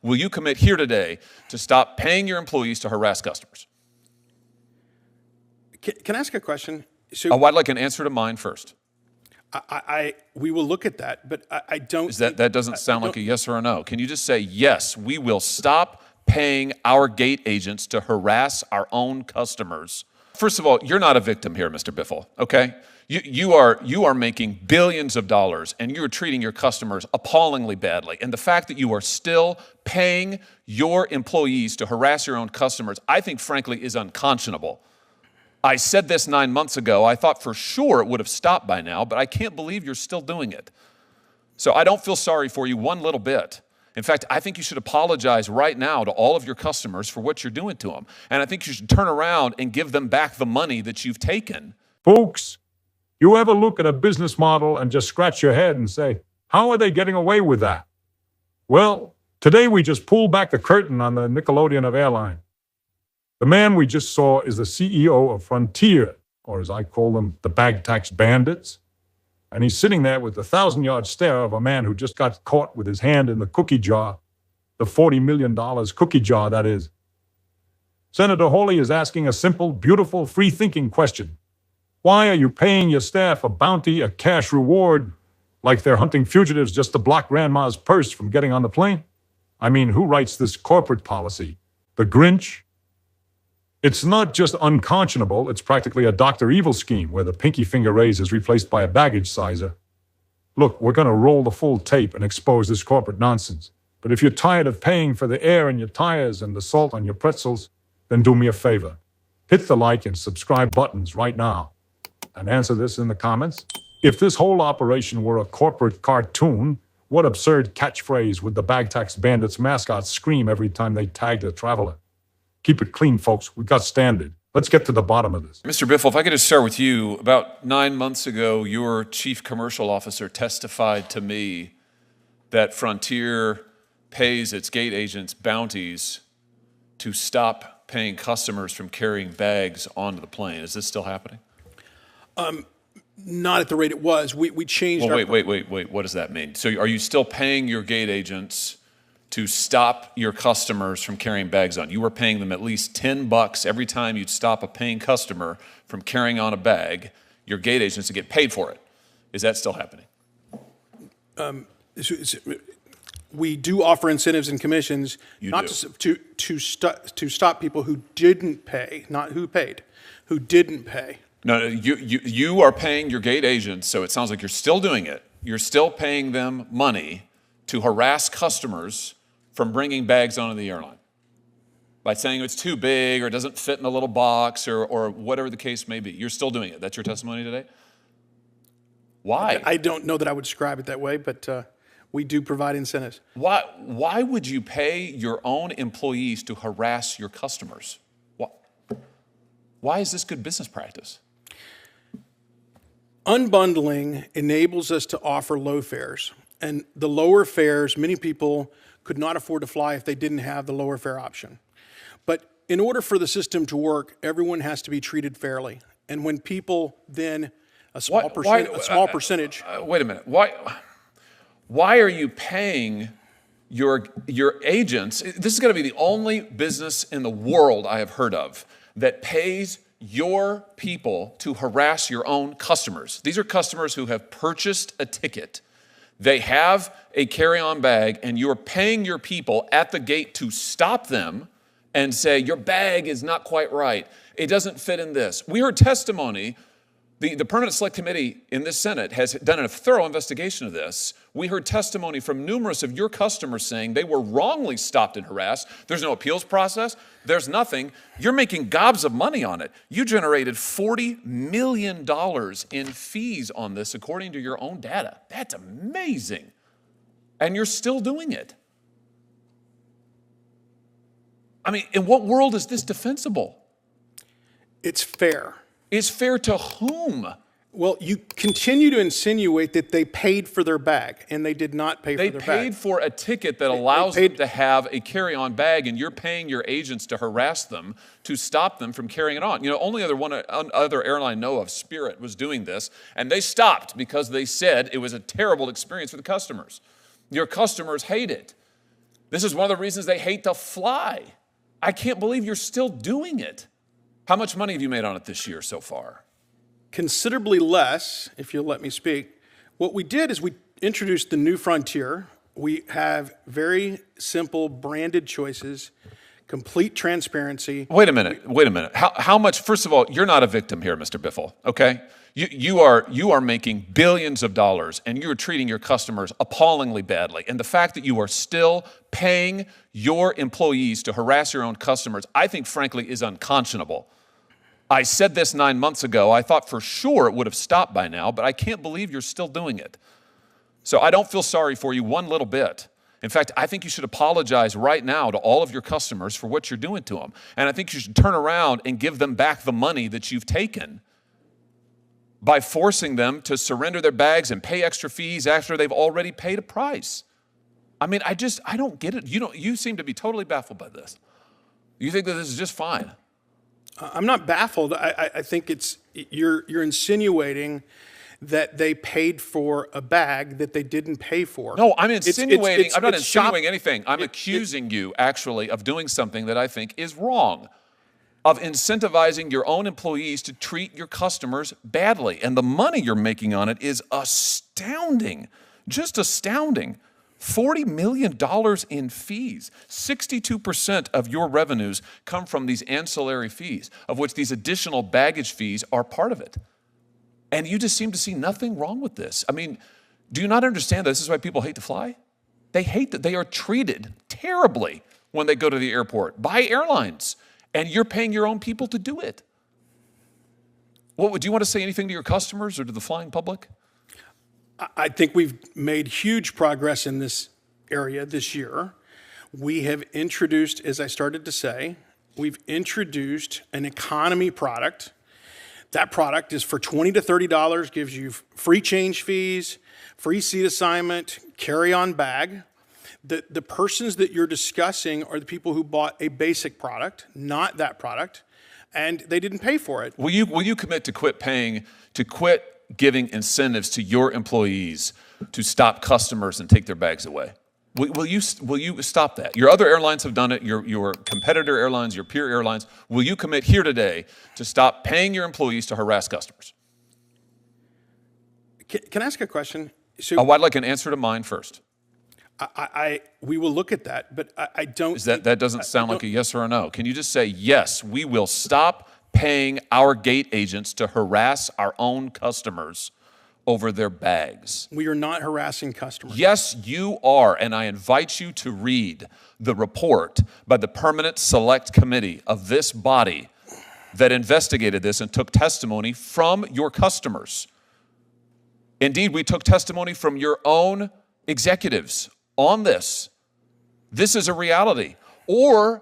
Will you commit here today to stop paying your employees to harass customers? Can I ask a question? So I'd like an answer to mine first. we will look at that, but I don't. That doesn't sound like a yes or a no. Can you just say, yes, we will stop paying our gate agents to harass our own customers? First of all, you're not a victim here, Mr. Biffle, okay? You are making billions of dollars, and you're treating your customers appallingly badly. And the fact that you are still paying your employees to harass your own customers, I think, frankly, is unconscionable. I said this 9 months ago. I thought for sure it would have stopped by now, but I can't believe you're still doing it. So I don't feel sorry for you one little bit. In fact, I think you should apologize right now to all of your customers for what you're doing to them. And I think you should turn around and give them back the money that you've taken. Folks, you ever look at a business model and just scratch your head and say, how are they getting away with that? Well, today we just pulled back the curtain on the Nickelodeon of airline. The man we just saw is the CEO of Frontier, or as I call them, the bag tax bandits. And he's sitting there with the 1,000-yard stare of a man who just got caught with his hand in the cookie jar, the $40 million cookie jar, that is. Senator Hawley is asking a simple, beautiful, free-thinking question. Why are you paying your staff a bounty, a cash reward, like they're hunting fugitives just to block Grandma's purse from getting on the plane? I mean, who writes this corporate policy? The Grinch? It's not just unconscionable, it's practically a Dr. Evil scheme where the pinky finger raise is replaced by a baggage sizer. Look, we're going to roll the full tape and expose this corporate nonsense. But if you're tired of paying for the air in your tires and the salt on your pretzels, then do me a favor. Hit the like and subscribe buttons right now. And answer this in the comments. If this whole operation were a corporate cartoon, what absurd catchphrase would the bag tax bandits mascot scream every time they tagged a traveler? Keep it clean, folks. We've got standard. Let's get to the bottom of this. Mr. Biffle, if I could just start with you. About 9 months ago, your chief commercial officer testified to me that Frontier pays its gate agents bounties to stop paying customers from carrying bags onto the plane. Is this still happening? Not at the rate it was. We changed. Well, wait. What does that mean? So are you still paying your gate agents to stop your customers from carrying bags on? You were paying them at least $10 every time you'd stop a paying customer from carrying on a bag, your gate agents to get paid for it. Is that still happening? We do offer incentives and commissions to stop people who didn't pay, not who paid, who didn't pay. No, you are paying your gate agents, so it sounds like you're still doing it. You're still paying them money to harass customers from bringing bags onto the airline by saying it's too big or it doesn't fit in a little box or whatever the case may be. You're still doing it. That's your testimony today? Why? I don't know that I would describe it that way, but we do provide incentives. Why would you pay your own employees to harass your customers? Why is this good business practice? Unbundling enables us to offer low fares. And the lower fares, many people could not afford to fly if they didn't have the lower fare option. But in order for the system to work, everyone has to be treated fairly. And when people then, a small percentage. Wait a minute. Why are you paying your agents? This is going to be the only business in the world I have heard of that pays your people to harass your own customers. These are customers who have purchased a ticket. They have a carry-on bag, and you're paying your people at the gate to stop them and say, your bag is not quite right. It doesn't fit in this. We heard testimony. The Permanent Select Committee in this Senate has done a thorough investigation of this. We heard testimony from numerous of your customers saying they were wrongly stopped and harassed. There's no appeals process. There's nothing. You're making gobs of money on it. You generated $40 million in fees on this, according to your own data. That's amazing. And you're still doing it. I mean, in what world is this defensible? It's fair. It's fair to whom? Well, you continue to insinuate that they paid for their bag, and they did not pay for their bag. They paid for a ticket that allows them to have a carry-on bag, and you're paying your agents to harass them, to stop them from carrying it on. You know, only other airline I know of, Spirit, was doing this, and they stopped because they said it was a terrible experience for the customers. Your customers hate it. This is one of the reasons they hate to fly. I can't believe you're still doing it. How much money have you made on it this year so far? Considerably less, if you'll let me speak. What we did is we introduced the new frontier. We have very simple branded choices, complete transparency. Wait a minute. How much, first of all, you're not a victim here, Mr. Biffle, okay? You are making billions of dollars and you're treating your customers appallingly badly. And the fact that you are still paying your employees to harass your own customers, I think frankly is unconscionable. I said this 9 months ago. I thought for sure it would have stopped by now, but I can't believe you're still doing it. So I don't feel sorry for you one little bit. In fact, I think you should apologize right now to all of your customers for what you're doing to them. And I think you should turn around and give them back the money that you've taken by forcing them to surrender their bags and pay extra fees after they've already paid a price. I mean, I don't get it. You seem to be totally baffled by this. You think that this is just fine. I'm not baffled. I think you're insinuating that they paid for a bag that they didn't pay for. No, I'm insinuating. I'm not insinuating anything. I'm accusing you, actually, of doing something that I think is wrong, of incentivizing your own employees to treat your customers badly. And the money you're making on it is astounding, just astounding. $40 million in fees. 62% of your revenues come from these ancillary fees, of which these additional baggage fees are part of it. And you just seem to see nothing wrong with this. I mean, do you not understand this is why people hate to fly? They hate that they are treated terribly when they go to the airport by airlines, and you're paying your own people to do it. Do you want to say anything to your customers or to the flying public? I think we've made huge progress in this area this year. We have introduced, as I started to say, we've introduced an economy product. That product is for $20 to $30, gives you free change fees, free seat assignment, carry-on bag. The persons that you're discussing are the people who bought a basic product, not that product, and they didn't pay for it. Will you commit to quit giving incentives to your employees to stop customers and take their bags away? Will you stop that? Your other airlines have done it, your competitor airlines, your peer airlines. Will you commit here today to stop paying your employees to harass customers? Can I ask a question? So, I'd like an answer to mine first. We will look at that, but I don't. That doesn't sound like a yes or a no. Can you just say, yes, we will stop paying our gate agents to harass our own customers over their bags? We are not harassing customers. Yes, you are, and I invite you to read the report by the Permanent Select Committee of this body that investigated this and took testimony from your customers. Indeed, we took testimony from your own executives on this. This is a reality. Or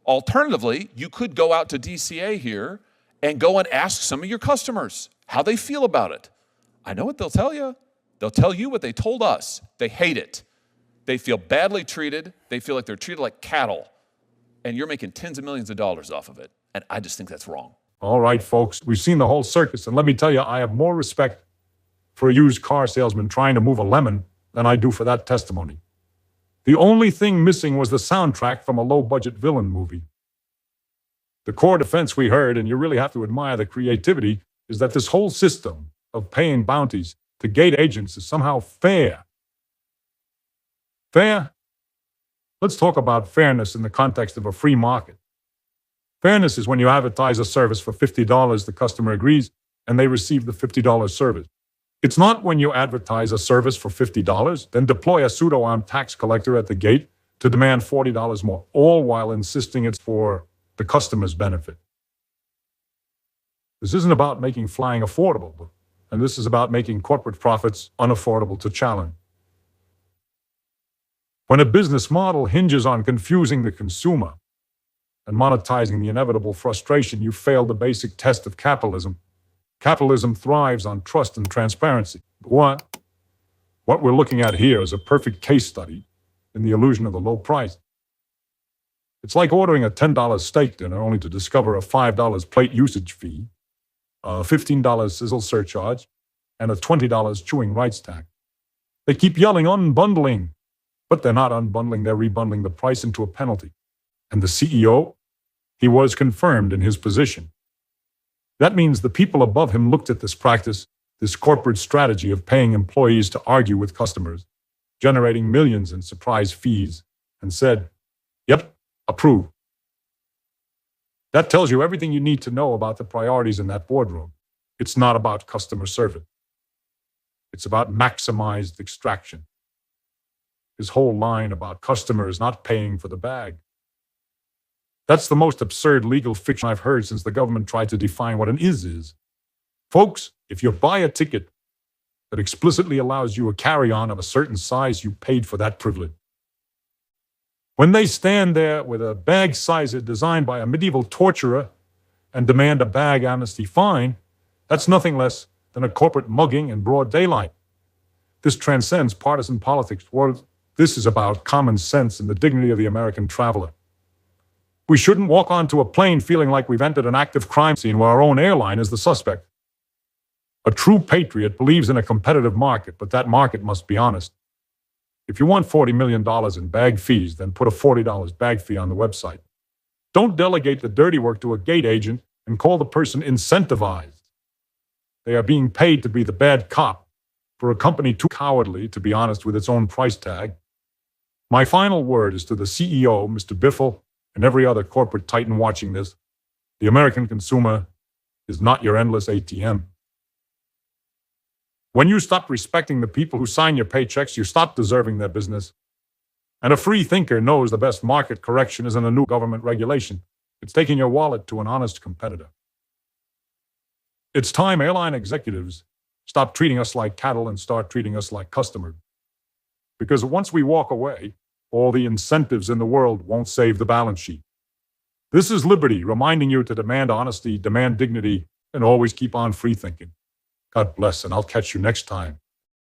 alternatively, you could go out to DCA here and go and ask some of your customers how they feel about it. I know what they'll tell you. They'll tell you what they told us. They hate it. They feel badly treated. They feel like they're treated like cattle. And you're making tens of millions of dollars off of it. And I just think that's wrong. All right, folks, we've seen the whole circus. And let me tell you, I have more respect for a used car salesman trying to move a lemon than I do for that testimony. The only thing missing was the soundtrack from a low-budget villain movie. The core defense we heard, and you really have to admire the creativity, is that this whole system of paying bounties to gate agents is somehow fair. Fair? Let's talk about fairness in the context of a free market. Fairness is when you advertise a service for $50, the customer agrees, and they receive the $50 service. It's not when you advertise a service for $50, then deploy a pseudo-armed tax collector at the gate to demand $40 more, all while insisting it's for the customer's benefit. This isn't about making flying affordable, and this is about making corporate profits unaffordable to challenge. When a business model hinges on confusing the consumer and monetizing the inevitable frustration, you fail the basic test of capitalism. Capitalism thrives on trust and transparency. What we're looking at here is a perfect case study in the illusion of the low price. It's like ordering a $10 steak dinner only to discover a $5 plate usage fee, a $15 sizzle surcharge, and a $20 chewing rights tax. They keep yelling unbundling, But they're not unbundling, they're rebundling the price into a penalty. And the CEO, he was confirmed in his position. That means the people above him looked at this practice, this corporate strategy of paying employees to argue with customers, generating millions in surprise fees, and said, "Yep, approve." That tells you everything you need to know about the priorities in that boardroom. It's not about customer service. It's about maximized extraction. His whole line about customers not paying for the bag. That's the most absurd legal fiction I've heard since the government tried to define what an is. Folks, if you buy a ticket that explicitly allows you a carry-on of a certain size, you paid for that privilege. When they stand there with a bag size designed by a medieval torturer and demand a bag amnesty fine, that's nothing less than a corporate mugging in broad daylight. This transcends partisan politics. This is about common sense and the dignity of the American traveler. We shouldn't walk onto a plane feeling like we've entered an active crime scene where our own airline is the suspect. A true patriot believes in a competitive market, but that market must be honest. If you want $40 million in bag fees, then put a $40 bag fee on the website. Don't delegate the dirty work to a gate agent and call the person incentivized. They are being paid to be the bad cop for a company too cowardly to be honest with its own price tag. My final word is to the CEO, Mr. Biffle, and every other corporate titan watching this. The American consumer is not your endless ATM. When you stop respecting the people who sign your paychecks, you stop deserving their business. And a free thinker knows the best market correction isn't a new government regulation. It's taking your wallet to an honest competitor. It's time airline executives stop treating us like cattle and start treating us like customers. Because once we walk away, all the incentives in the world won't save the balance sheet. This is Liberty reminding you to demand honesty, demand dignity, and always keep on free thinking. God bless, and I'll catch you next time